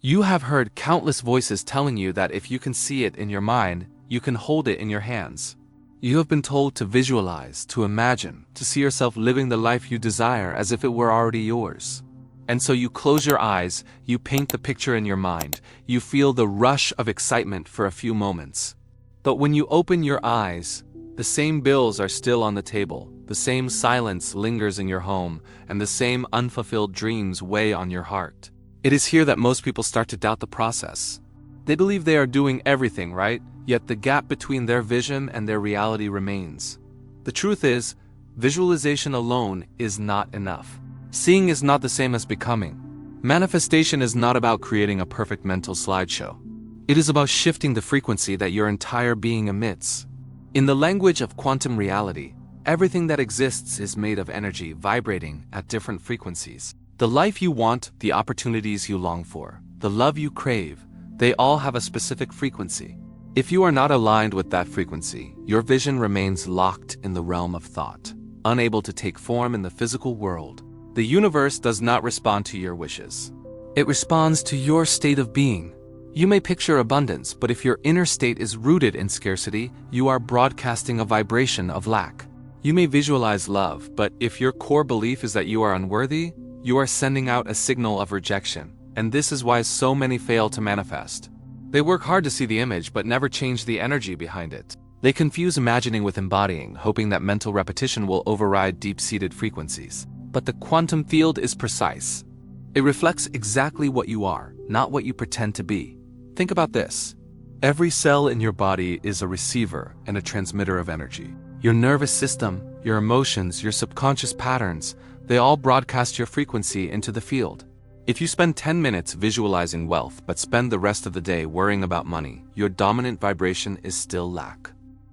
You have heard countless voices telling you that if you can see it in your mind, you can hold it in your hands. You have been told to visualize, to imagine, to see yourself living the life you desire as if it were already yours. And so you close your eyes, you paint the picture in your mind, you feel the rush of excitement for a few moments. But when you open your eyes, the same bills are still on the table, the same silence lingers in your home, and the same unfulfilled dreams weigh on your heart. It is here that most people start to doubt the process. They believe they are doing everything right, yet the gap between their vision and their reality remains. The truth is, visualization alone is not enough. Seeing is not the same as becoming. Manifestation is not about creating a perfect mental slideshow. It is about shifting the frequency that your entire being emits. In the language of quantum reality, everything that exists is made of energy vibrating at different frequencies. The life you want, the opportunities you long for, the love you crave, they all have a specific frequency. If you are not aligned with that frequency, your vision remains locked in the realm of thought, unable to take form in the physical world. The universe does not respond to your wishes. It responds to your state of being. You may picture abundance, but if your inner state is rooted in scarcity, you are broadcasting a vibration of lack. You may visualize love, but if your core belief is that you are unworthy, you are sending out a signal of rejection. And this is why so many fail to manifest. They work hard to see the image, but never change the energy behind it. They confuse imagining with embodying, hoping that mental repetition will override deep-seated frequencies. But the quantum field is precise. It reflects exactly what you are, not what you pretend to be. Think about this. Every cell in your body is a receiver and a transmitter of energy. Your nervous system, your emotions, your subconscious patterns, they all broadcast your frequency into the field. If you spend 10 minutes visualizing wealth but spend the rest of the day worrying about money, your dominant vibration is still lack.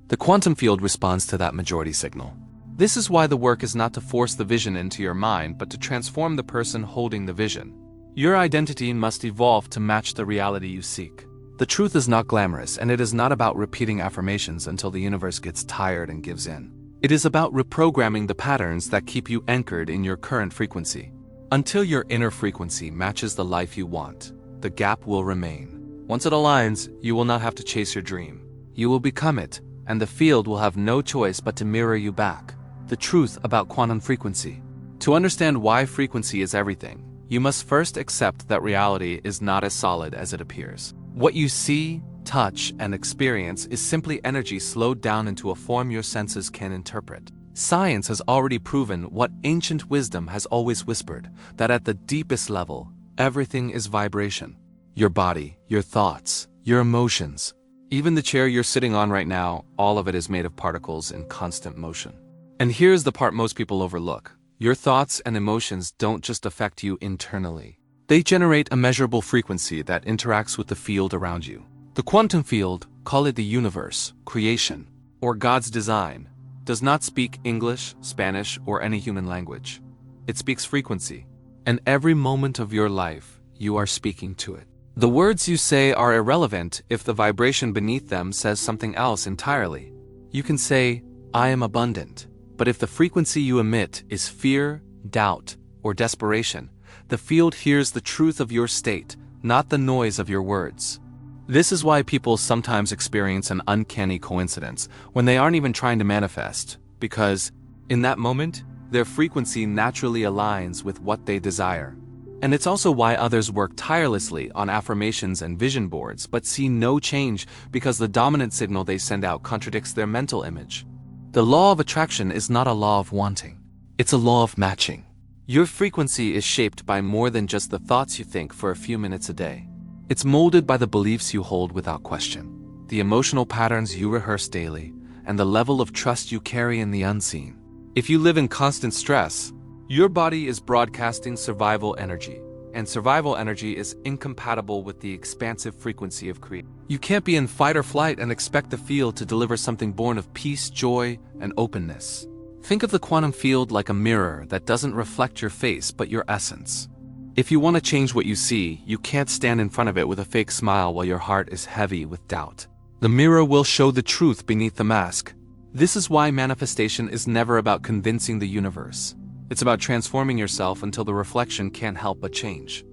The quantum field responds to that majority signal. This is why the work is not to force the vision into your mind, but to transform the person holding the vision. Your identity must evolve to match the reality you seek. The truth is not glamorous, and it is not about repeating affirmations until the universe gets tired and gives in. It is about reprogramming the patterns that keep you anchored in your current frequency. Until your inner frequency matches the life you want, the gap will remain. Once it aligns, you will not have to chase your dream. You will become it, and the field will have no choice but to mirror you back. The truth about quantum frequency. To understand why frequency is everything, you must first accept that reality is not as solid as it appears. What you see, touch, and experience is simply energy slowed down into a form your senses can interpret. Science has already proven what ancient wisdom has always whispered, that at the deepest level, everything is vibration. Your body, your thoughts, your emotions. Even the chair you're sitting on right now, all of it is made of particles in constant motion. And here's the part most people overlook. Your thoughts and emotions don't just affect you internally. They generate a measurable frequency that interacts with the field around you. The quantum field, call it the universe, creation, or God's design, does not speak English, Spanish, or any human language. It speaks frequency. And every moment of your life, you are speaking to it. The words you say are irrelevant if the vibration beneath them says something else entirely. You can say, "I am abundant," but if the frequency you emit is fear, doubt, or desperation, the field hears the truth of your state, not the noise of your words. This is why people sometimes experience an uncanny coincidence when they aren't even trying to manifest, because, in that moment, their frequency naturally aligns with what they desire. And it's also why others work tirelessly on affirmations and vision boards but see no change because the dominant signal they send out contradicts their mental image. The law of attraction is not a law of wanting. It's a law of matching. Your frequency is shaped by more than just the thoughts you think for a few minutes a day. It's molded by the beliefs you hold without question, the emotional patterns you rehearse daily, and the level of trust you carry in the unseen. If you live in constant stress, your body is broadcasting survival energy, and survival energy is incompatible with the expansive frequency of creation. You can't be in fight or flight and expect the field to deliver something born of peace, joy, and openness. Think of the quantum field like a mirror that doesn't reflect your face but your essence. If you want to change what you see, you can't stand in front of it with a fake smile while your heart is heavy with doubt. The mirror will show the truth beneath the mask. This is why manifestation is never about convincing the universe. It's about transforming yourself until the reflection can't help but change.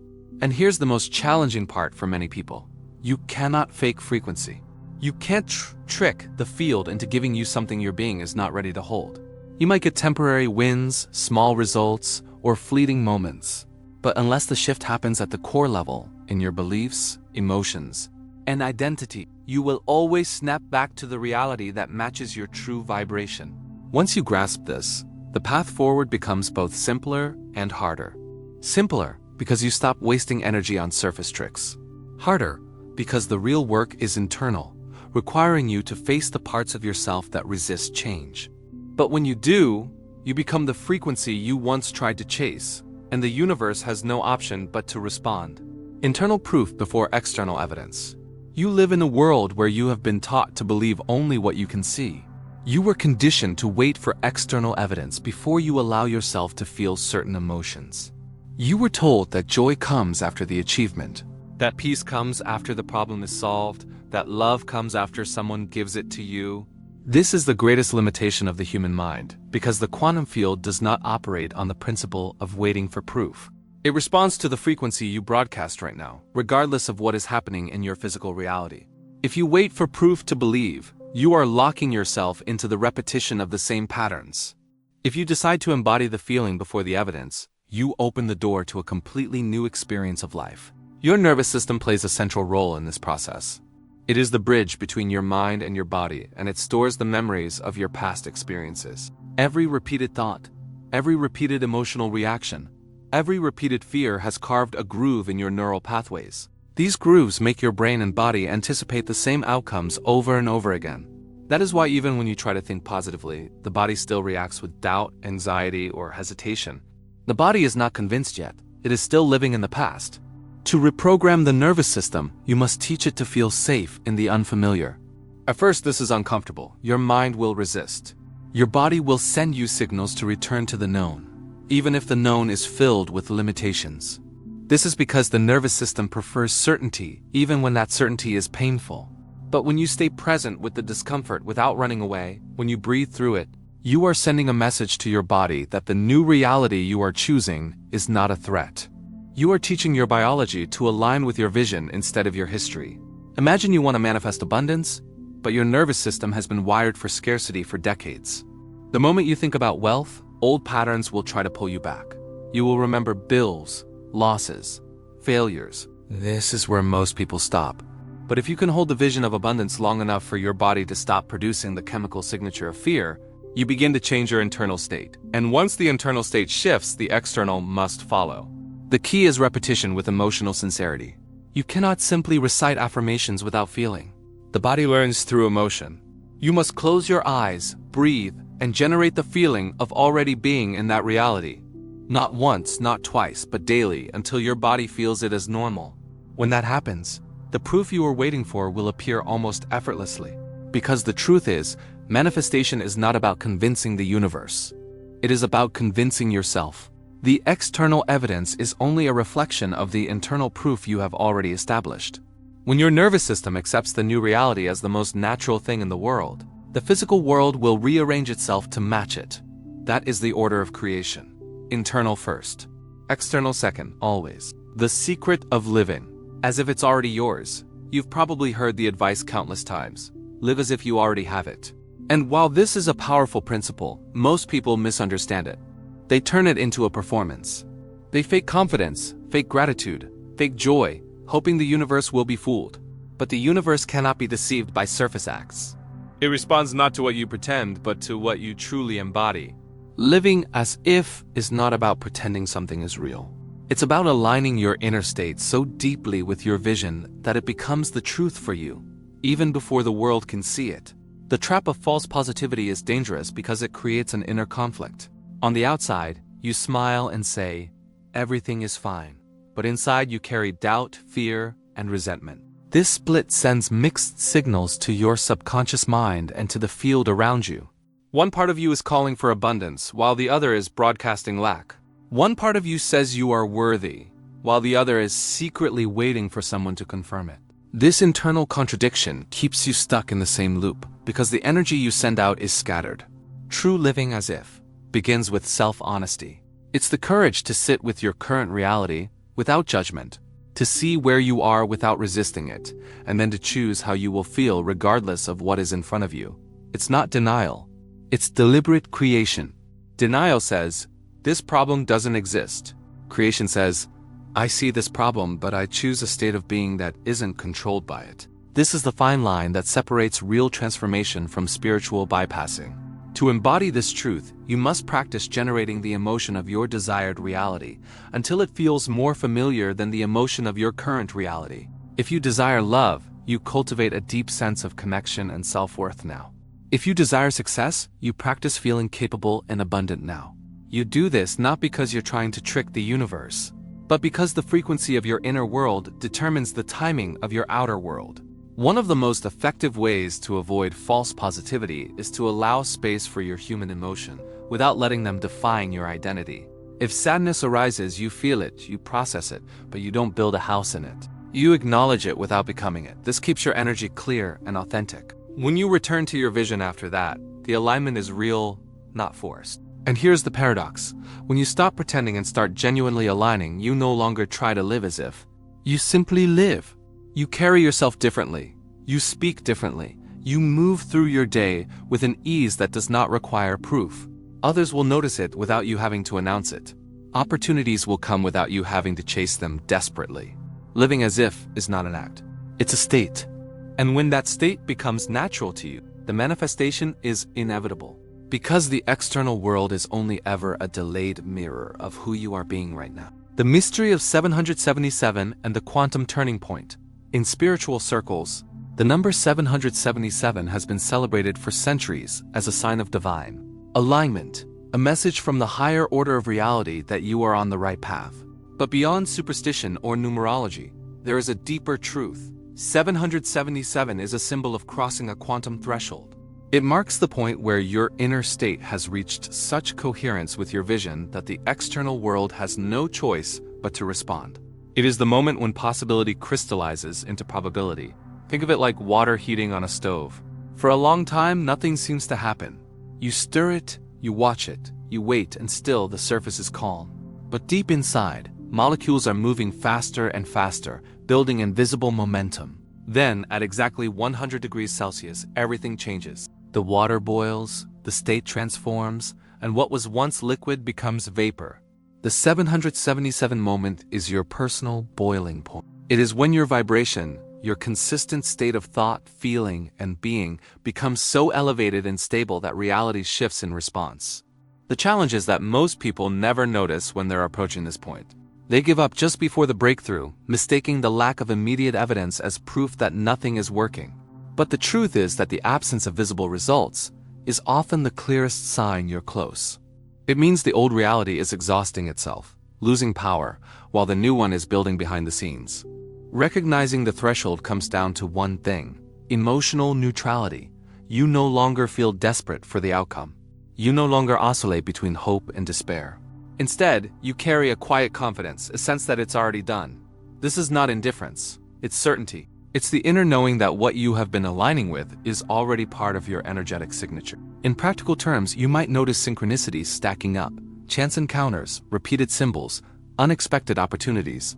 And here's the most challenging part for many people. You cannot fake frequency. You can't trick the field into giving you something your being is not ready to hold. You might get temporary wins, small results, or fleeting moments. But unless the shift happens at the core level, in your beliefs, emotions, and identity, you will always snap back to the reality that matches your true vibration. Once you grasp this, the path forward becomes both simpler and harder. Simpler because you stop wasting energy on surface tricks. Harder because the real work is internal, requiring you to face the parts of yourself that resist change. But when you do, you become the frequency you once tried to chase, and the universe has no option but to respond. Internal proof before external evidence. You live in a world where you have been taught to believe only what you can see. You were conditioned to wait for external evidence before you allow yourself to feel certain emotions. You were told that joy comes after the achievement, that peace comes after the problem is solved, that love comes after someone gives it to you. This is the greatest limitation of the human mind, because the quantum field does not operate on the principle of waiting for proof. It responds to the frequency you broadcast right now, regardless of what is happening in your physical reality. If you wait for proof to believe, you are locking yourself into the repetition of the same patterns. If you decide to embody the feeling before the evidence, you open the door to a completely new experience of life. Your nervous system plays a central role in this process. It is the bridge between your mind and your body, and it stores the memories of your past experiences. Every repeated thought, every repeated emotional reaction, every repeated fear has carved a groove in your neural pathways. These grooves make your brain and body anticipate the same outcomes over and over again. That is why even when you try to think positively, the body still reacts with doubt, anxiety, or hesitation. The body is not convinced yet. It is still living in the past. To reprogram the nervous system, you must teach it to feel safe in the unfamiliar. At first, this is uncomfortable. Your mind will resist. Your body will send you signals to return to the known, even if the known is filled with limitations. This is because the nervous system prefers certainty, even when that certainty is painful. But when you stay present with the discomfort without running away, when you breathe through it, you are sending a message to your body that the new reality you are choosing is not a threat. You are teaching your biology to align with your vision instead of your history. Imagine you want to manifest abundance, but your nervous system has been wired for scarcity for decades. The moment you think about wealth, old patterns will try to pull you back. You will remember bills, losses, failures. This is where most people stop. But if you can hold the vision of abundance long enough for your body to stop producing the chemical signature of fear, you begin to change your internal state. And once the internal state shifts, the external must follow. The key is repetition with emotional sincerity. You cannot simply recite affirmations without feeling. The body learns through emotion. You must close your eyes, breathe, and generate the feeling of already being in that reality. Not once, not twice, but daily, until your body feels it as normal. When that happens, the proof you are waiting for will appear almost effortlessly. Because the truth is, manifestation is not about convincing the universe. It is about convincing yourself. The external evidence is only a reflection of the internal proof you have already established. When your nervous system accepts the new reality as the most natural thing in the world, the physical world will rearrange itself to match it. That is the order of creation. Internal first, external second, always. The secret of living, as if it's already yours. You've probably heard the advice countless times. Live as if you already have it. And while this is a powerful principle, most people misunderstand it. They turn it into a performance. They fake confidence, fake gratitude, fake joy, hoping the universe will be fooled. But the universe cannot be deceived by surface acts. It responds not to what you pretend, but to what you truly embody. Living as if is not about pretending something is real. It's about aligning your inner state so deeply with your vision that it becomes the truth for you, even before the world can see it. The trap of false positivity is dangerous because it creates an inner conflict. On the outside, you smile and say, everything is fine. But inside you carry doubt, fear, and resentment. This split sends mixed signals to your subconscious mind and to the field around you. One part of you is calling for abundance, while the other is broadcasting lack. One part of you says you are worthy, while the other is secretly waiting for someone to confirm it. This internal contradiction keeps you stuck in the same loop, because the energy you send out is scattered. True living as if begins with self-honesty. It's the courage to sit with your current reality without judgment, to see where you are without resisting it, and then to choose how you will feel regardless of what is in front of you. It's not denial. It's deliberate creation. Denial says, this problem doesn't exist. Creation says, I see this problem, but I choose a state of being that isn't controlled by it. This is the fine line that separates real transformation from spiritual bypassing. To embody this truth, you must practice generating the emotion of your desired reality until it feels more familiar than the emotion of your current reality. If you desire love, you cultivate a deep sense of connection and self-worth now. If you desire success, you practice feeling capable and abundant now. You do this not because you're trying to trick the universe, but because the frequency of your inner world determines the timing of your outer world. One of the most effective ways to avoid false positivity is to allow space for your human emotion without letting them define your identity. If sadness arises, you feel it, you process it, but you don't build a house in it. You acknowledge it without becoming it. This keeps your energy clear and authentic. When you return to your vision after that, the alignment is real, not forced. And here's the paradox. When you stop pretending and start genuinely aligning, you no longer try to live as if. You simply live. You carry yourself differently. You speak differently. You move through your day with an ease that does not require proof. Others will notice it without you having to announce it. Opportunities will come without you having to chase them desperately. Living as if is not an act. It's a state. And when that state becomes natural to you, the manifestation is inevitable. Because the external world is only ever a delayed mirror of who you are being right now. The mystery of 777 and the quantum turning point. In spiritual circles, the number 777 has been celebrated for centuries as a sign of divine alignment, a message from the higher order of reality that you are on the right path. But beyond superstition or numerology, there is a deeper truth. 777 is a symbol of crossing a quantum threshold. It marks the point where your inner state has reached such coherence with your vision that the external world has no choice but to respond. It is the moment when possibility crystallizes into probability. Think of it like water heating on a stove. For a long time, nothing seems to happen. You stir it, you watch it, you wait, and still the surface is calm. But deep inside, molecules are moving faster and faster, building invisible momentum. Then, at exactly 100 degrees Celsius, everything changes. The water boils, the state transforms, and what was once liquid becomes vapor. The 777 moment is your personal boiling point. It is when your vibration, your consistent state of thought, feeling, and being becomes so elevated and stable that reality shifts in response. The challenge is that most people never notice when they're approaching this point. They give up just before the breakthrough, mistaking the lack of immediate evidence as proof that nothing is working. But the truth is that the absence of visible results is often the clearest sign you're close. It means the old reality is exhausting itself, losing power, while the new one is building behind the scenes. Recognizing the threshold comes down to one thing: emotional neutrality. You no longer feel desperate for the outcome. You no longer oscillate between hope and despair. Instead, you carry a quiet confidence, a sense that it's already done. This is not indifference, it's certainty. It's the inner knowing that what you have been aligning with is already part of your energetic signature. In practical terms, you might notice synchronicities stacking up, chance encounters, repeated symbols, unexpected opportunities.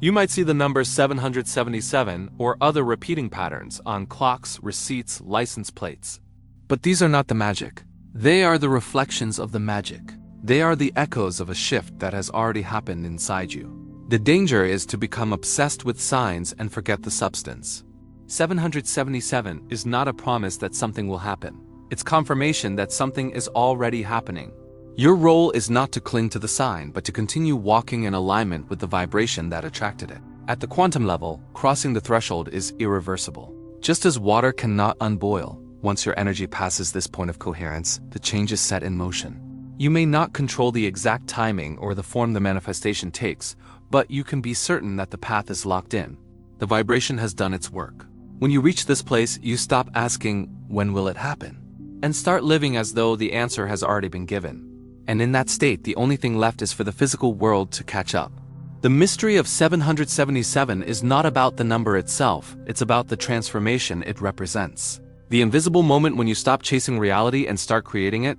You might see the number 777 or other repeating patterns on clocks, receipts, license plates. But these are not the magic. They are the reflections of the magic. They are the echoes of a shift that has already happened inside you. The danger is to become obsessed with signs and forget the substance. 777 is not a promise that something will happen. It's confirmation that something is already happening. Your role is not to cling to the sign, but to continue walking in alignment with the vibration that attracted it. At the quantum level, crossing the threshold is irreversible. Just as water cannot unboil, once your energy passes this point of coherence, the change is set in motion. You may not control the exact timing or the form the manifestation takes, but you can be certain that the path is locked in. The vibration has done its work. When you reach this place, you stop asking, when will it happen? And start living as though the answer has already been given. And in that state, the only thing left is for the physical world to catch up. The mystery of 777 is not about the number itself, it's about the transformation it represents. The invisible moment when you stop chasing reality and start creating it,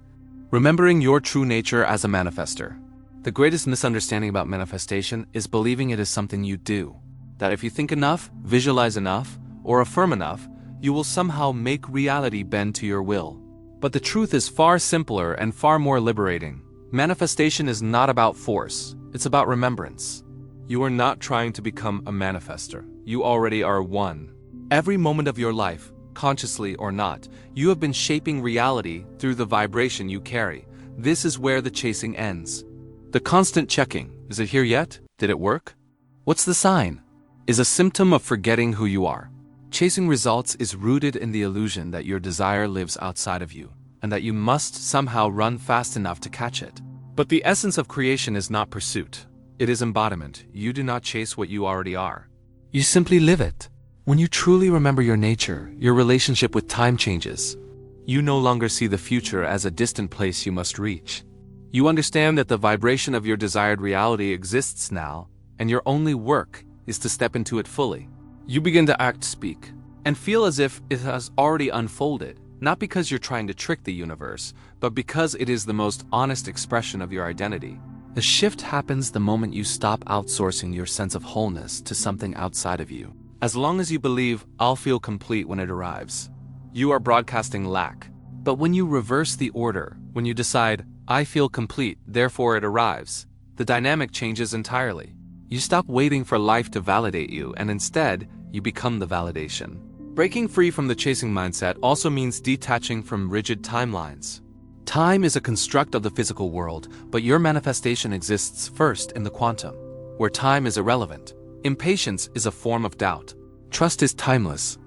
remembering your true nature as a manifester. The greatest misunderstanding about manifestation is believing it is something you do. That if you think enough, visualize enough, or affirm enough, you will somehow make reality bend to your will. But the truth is far simpler and far more liberating. Manifestation is not about force, it's about remembrance. You are not trying to become a manifester. You already are one. Every moment of your life, consciously or not, you have been shaping reality through the vibration you carry. This is where the chasing ends. The constant checking, is it here yet? Did it work? What's the sign? Is a symptom of forgetting who you are. Chasing results is rooted in the illusion that your desire lives outside of you, and that you must somehow run fast enough to catch it. But the essence of creation is not pursuit. It is embodiment. You do not chase what you already are. You simply live it. When you truly remember your nature, your relationship with time changes. You no longer see the future as a distant place you must reach. You understand that the vibration of your desired reality exists now, and your only work is to step into it fully. You begin to act, speak, and feel as if it has already unfolded, not because you're trying to trick the universe, but because it is the most honest expression of your identity. The shift happens the moment you stop outsourcing your sense of wholeness to something outside of you. As long as you believe, I'll feel complete when it arrives, you are broadcasting lack. But when you reverse the order, when you decide, I feel complete, therefore it arrives, the dynamic changes entirely. You stop waiting for life to validate you, and instead, you become the validation. Breaking free from the chasing mindset also means detaching from rigid timelines. Time is a construct of the physical world, but your manifestation exists first in the quantum, where time is irrelevant. Impatience is a form of doubt. Trust is timeless.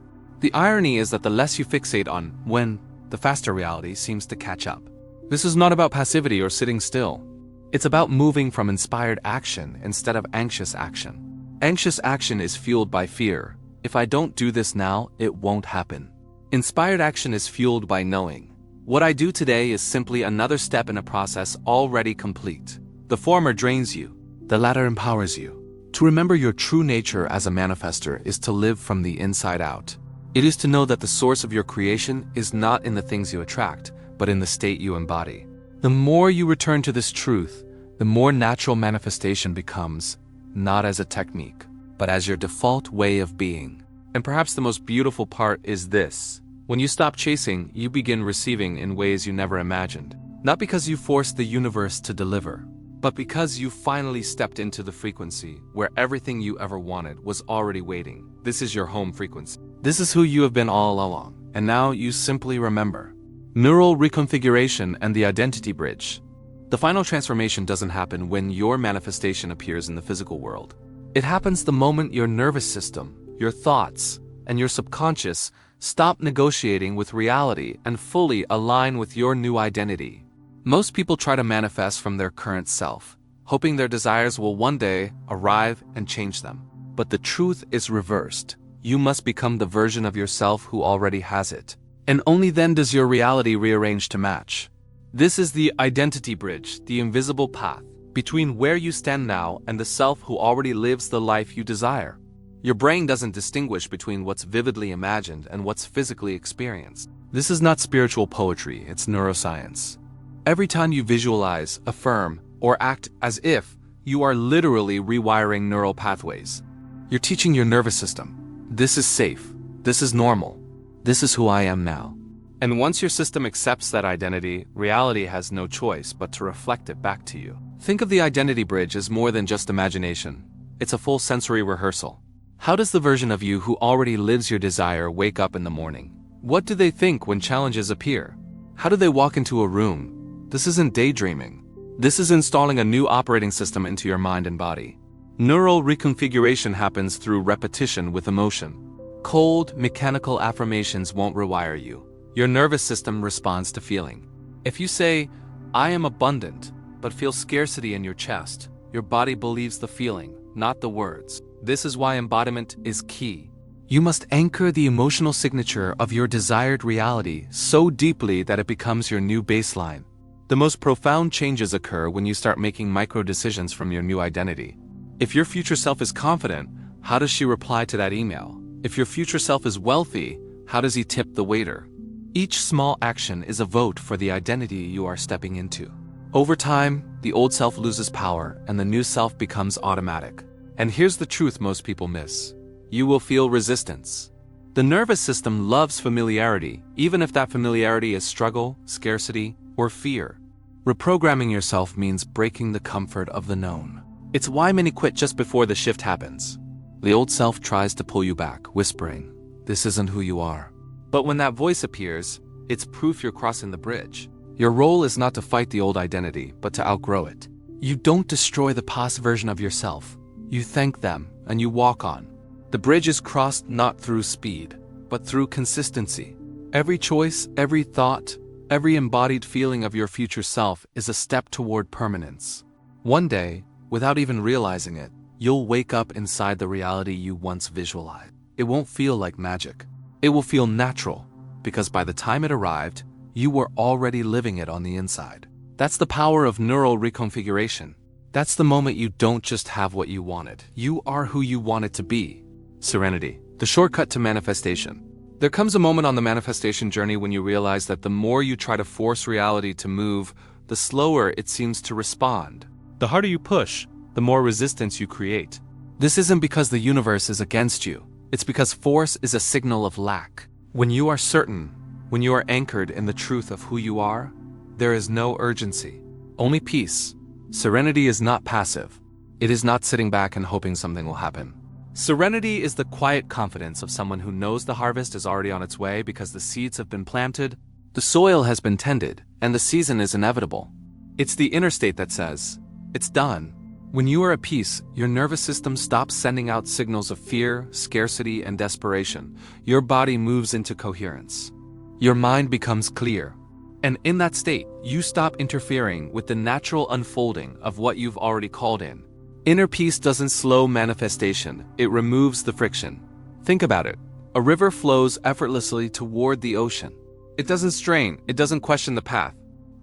The irony is that the less you fixate on when, the faster reality seems to catch up. This is not about passivity or sitting still. It's about moving from inspired action instead of anxious action. Anxious action is fueled by fear. If I don't do this now, it won't happen. Inspired action is fueled by knowing. What I do today is simply another step in a process already complete. The former drains you. The latter empowers you. To remember your true nature as a manifester is to live from the inside out. It is to know that the source of your creation is not in the things you attract, but in the state you embody. The more you return to this truth, the more natural manifestation becomes, not as a technique, but as your default way of being. And perhaps the most beautiful part is this. When you stop chasing, you begin receiving in ways you never imagined. Not because you forced the universe to deliver, but because you finally stepped into the frequency where everything you ever wanted was already waiting. This is your home frequency. This is who you have been all along, and now you simply remember. Neural reconfiguration and the identity bridge. The final transformation doesn't happen when your manifestation appears in the physical world. It happens the moment your nervous system, your thoughts, and your subconscious stop negotiating with reality and fully align with your new identity. Most people try to manifest from their current self, hoping their desires will one day arrive and change them. But the truth is reversed. You must become the version of yourself who already has it. And only then does your reality rearrange to match. This is the identity bridge, the invisible path, between where you stand now and the self who already lives the life you desire. Your brain doesn't distinguish between what's vividly imagined and what's physically experienced. This is not spiritual poetry, it's neuroscience. Every time you visualize, affirm, or act as if, you are literally rewiring neural pathways. You're teaching your nervous system, this is safe, this is normal, this is who I am now. And once your system accepts that identity, reality has no choice but to reflect it back to you. Think of the identity bridge as more than just imagination. It's a full sensory rehearsal. How does the version of you who already lives your desire wake up in the morning? What do they think when challenges appear? How do they walk into a room? This isn't daydreaming. This is installing a new operating system into your mind and body. Neural reconfiguration happens through repetition with emotion. Cold, mechanical affirmations won't rewire you. Your nervous system responds to feeling. If you say, I am abundant, but feel scarcity in your chest, your body believes the feeling, not the words. This is why embodiment is key. You must anchor the emotional signature of your desired reality so deeply that it becomes your new baseline. The most profound changes occur when you start making micro decisions from your new identity. If your future self is confident, how does she reply to that email? If your future self is wealthy, how does he tip the waiter? Each small action is a vote for the identity you are stepping into. Over time, the old self loses power and the new self becomes automatic. And here's the truth most people miss. You will feel resistance. The nervous system loves familiarity, even if that familiarity is struggle, scarcity, or fear. Reprogramming yourself means breaking the comfort of the known. It's why many quit just before the shift happens. The old self tries to pull you back, whispering, "This isn't who you are." But when that voice appears, it's proof you're crossing the bridge. Your role is not to fight the old identity, but to outgrow it. You don't destroy the past version of yourself. You thank them, and you walk on. The bridge is crossed not through speed, but through consistency. Every choice, every thought, every embodied feeling of your future self is a step toward permanence. One day, without even realizing it, you'll wake up inside the reality you once visualized. It won't feel like magic. It will feel natural, because by the time it arrived, you were already living it on the inside. That's the power of neural reconfiguration. That's the moment you don't just have what you wanted. You are who you want it to be. Serenity, the shortcut to manifestation. There comes a moment on the manifestation journey when you realize that the more you try to force reality to move, the slower it seems to respond. The harder you push, the more resistance you create. This isn't because the universe is against you. It's because force is a signal of lack. When you are certain, when you are anchored in the truth of who you are, there is no urgency, only peace. Serenity is not passive. It is not sitting back and hoping something will happen. Serenity is the quiet confidence of someone who knows the harvest is already on its way because the seeds have been planted, the soil has been tended, and the season is inevitable. It's the inner state that says, "It's done." When you are at peace, your nervous system stops sending out signals of fear, scarcity, and desperation. Your body moves into coherence. Your mind becomes clear. And in that state, you stop interfering with the natural unfolding of what you've already called in. Inner peace doesn't slow manifestation, it removes the friction. Think about it. A river flows effortlessly toward the ocean. It doesn't strain, it doesn't question the path.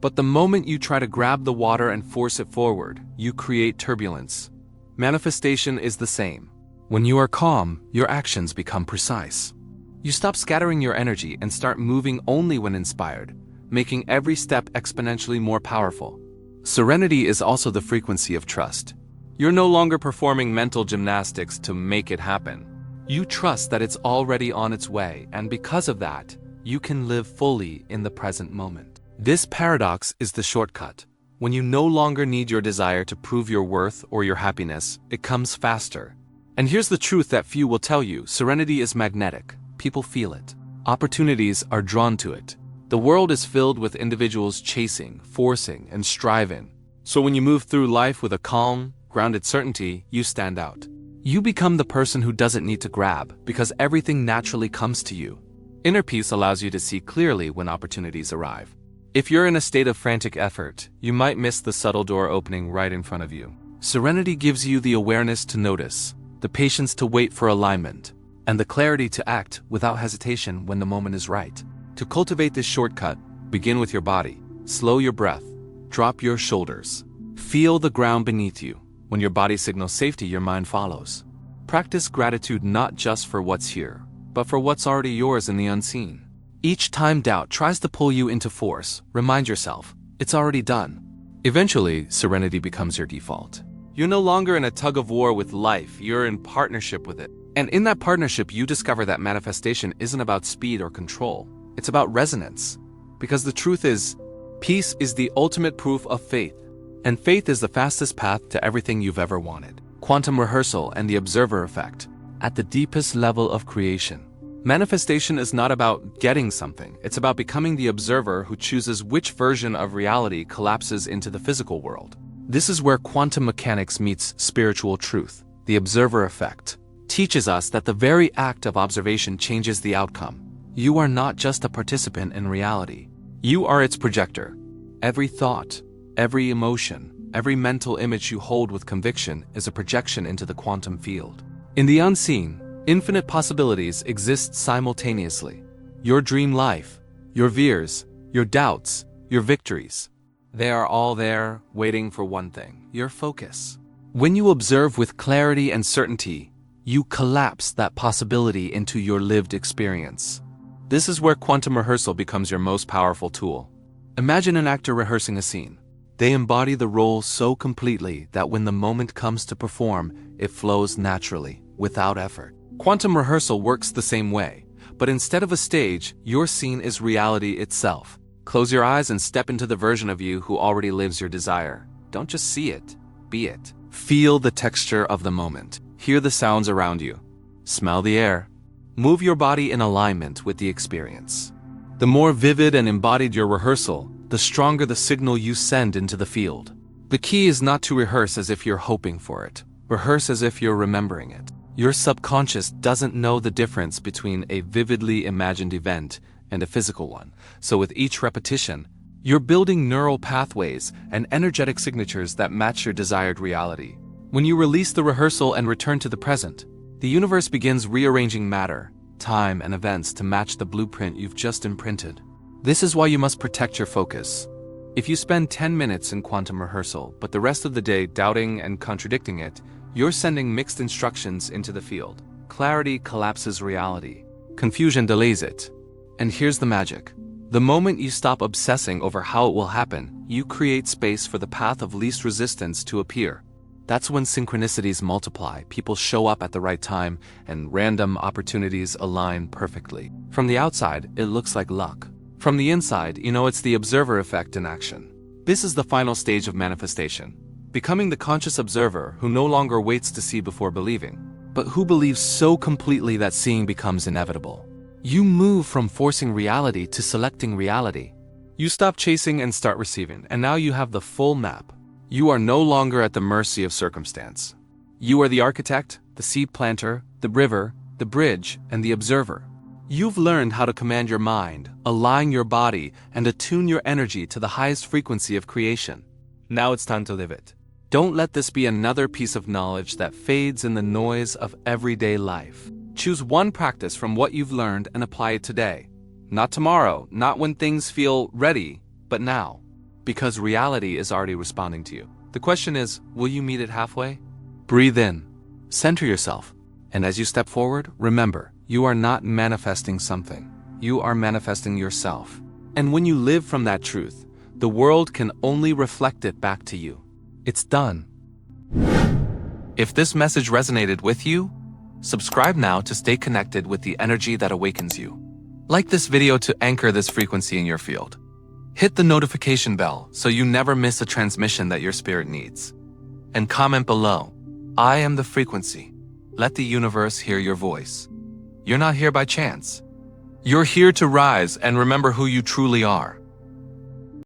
But the moment you try to grab the water and force it forward, you create turbulence. Manifestation is the same. When you are calm, your actions become precise. You stop scattering your energy and start moving only when inspired, making every step exponentially more powerful. Serenity is also the frequency of trust. You're no longer performing mental gymnastics to make it happen. You trust that it's already on its way, and because of that, you can live fully in the present moment. This paradox is the shortcut. When you no longer need your desire to prove your worth or your happiness, it comes faster. And here's the truth that few will tell you: serenity is magnetic. People feel it. Opportunities are drawn to it. The world is filled with individuals chasing, forcing, and striving. So when you move through life with a calm, grounded certainty, you stand out. You become the person who doesn't need to grab, because everything naturally comes to you. Inner peace allows you to see clearly when opportunities arrive. If you're in a state of frantic effort, you might miss the subtle door opening right in front of you. Serenity gives you the awareness to notice, the patience to wait for alignment, and the clarity to act without hesitation when the moment is right. To cultivate this shortcut, begin with your body. Slow your breath. Drop your shoulders. Feel the ground beneath you. When your body signals safety, your mind follows. Practice gratitude not just for what's here, but for what's already yours in the unseen. Each time doubt tries to pull you into force, remind yourself, it's already done. Eventually, serenity becomes your default. You're no longer in a tug of war with life, you're in partnership with it. And in that partnership, you discover that manifestation isn't about speed or control. It's about resonance. Because the truth is, peace is the ultimate proof of faith. And faith is the fastest path to everything you've ever wanted. Quantum rehearsal and the observer effect. At the deepest level of creation. Manifestation is not about getting something. It's about becoming the observer who chooses which version of reality collapses into the physical world. This is where quantum mechanics meets spiritual truth. The observer effect teaches us that the very act of observation changes the outcome. You are not just a participant in reality. You are its projector. Every thought, every emotion, every mental image you hold with conviction is a projection into the quantum field. In the unseen, infinite possibilities exist simultaneously. Your dream life, your fears, your doubts, your victories. They are all there, waiting for one thing: your focus. When you observe with clarity and certainty, you collapse that possibility into your lived experience. This is where quantum rehearsal becomes your most powerful tool. Imagine an actor rehearsing a scene. They embody the role so completely that when the moment comes to perform, it flows naturally, without effort. Quantum rehearsal works the same way, but instead of a stage, your scene is reality itself. Close your eyes and step into the version of you who already lives your desire. Don't just see it, be it. Feel the texture of the moment. Hear the sounds around you. Smell the air. Move your body in alignment with the experience. The more vivid and embodied your rehearsal, the stronger the signal you send into the field. The key is not to rehearse as if you're hoping for it. Rehearse as if you're remembering it. Your subconscious doesn't know the difference between a vividly imagined event and a physical one, so with each repetition, you're building neural pathways and energetic signatures that match your desired reality. When you release the rehearsal and return to the present, the universe begins rearranging matter, time, and events to match the blueprint you've just imprinted. This is why you must protect your focus. If you spend 10 minutes in quantum rehearsal, but the rest of the day doubting and contradicting it, you're sending mixed instructions into the field. Clarity collapses reality. Confusion delays it. And here's the magic. The moment you stop obsessing over how it will happen, you create space for the path of least resistance to appear. That's when synchronicities multiply, people show up at the right time, and random opportunities align perfectly. From the outside, it looks like luck. From the inside, you know it's the observer effect in action. This is the final stage of manifestation. Becoming the conscious observer who no longer waits to see before believing, but who believes so completely that seeing becomes inevitable. You move from forcing reality to selecting reality. You stop chasing and start receiving, and now you have the full map. You are no longer at the mercy of circumstance. You are the architect, the seed planter, the river, the bridge, and the observer. You've learned how to command your mind, align your body, and attune your energy to the highest frequency of creation. Now it's time to live it. Don't let this be another piece of knowledge that fades in the noise of everyday life. Choose one practice from what you've learned and apply it today. Not tomorrow, not when things feel ready, but now. Because reality is already responding to you. The question is, will you meet it halfway? Breathe in, center yourself, and as you step forward, remember, you are not manifesting something. You are manifesting yourself. And when you live from that truth, the world can only reflect it back to you. It's done. If this message resonated with you, subscribe now to stay connected with the energy that awakens you. Like this video to anchor this frequency in your field. Hit the notification bell so you never miss a transmission that your spirit needs. And comment below, I am the frequency. Let the universe hear your voice. You're not here by chance. You're here to rise and remember who you truly are.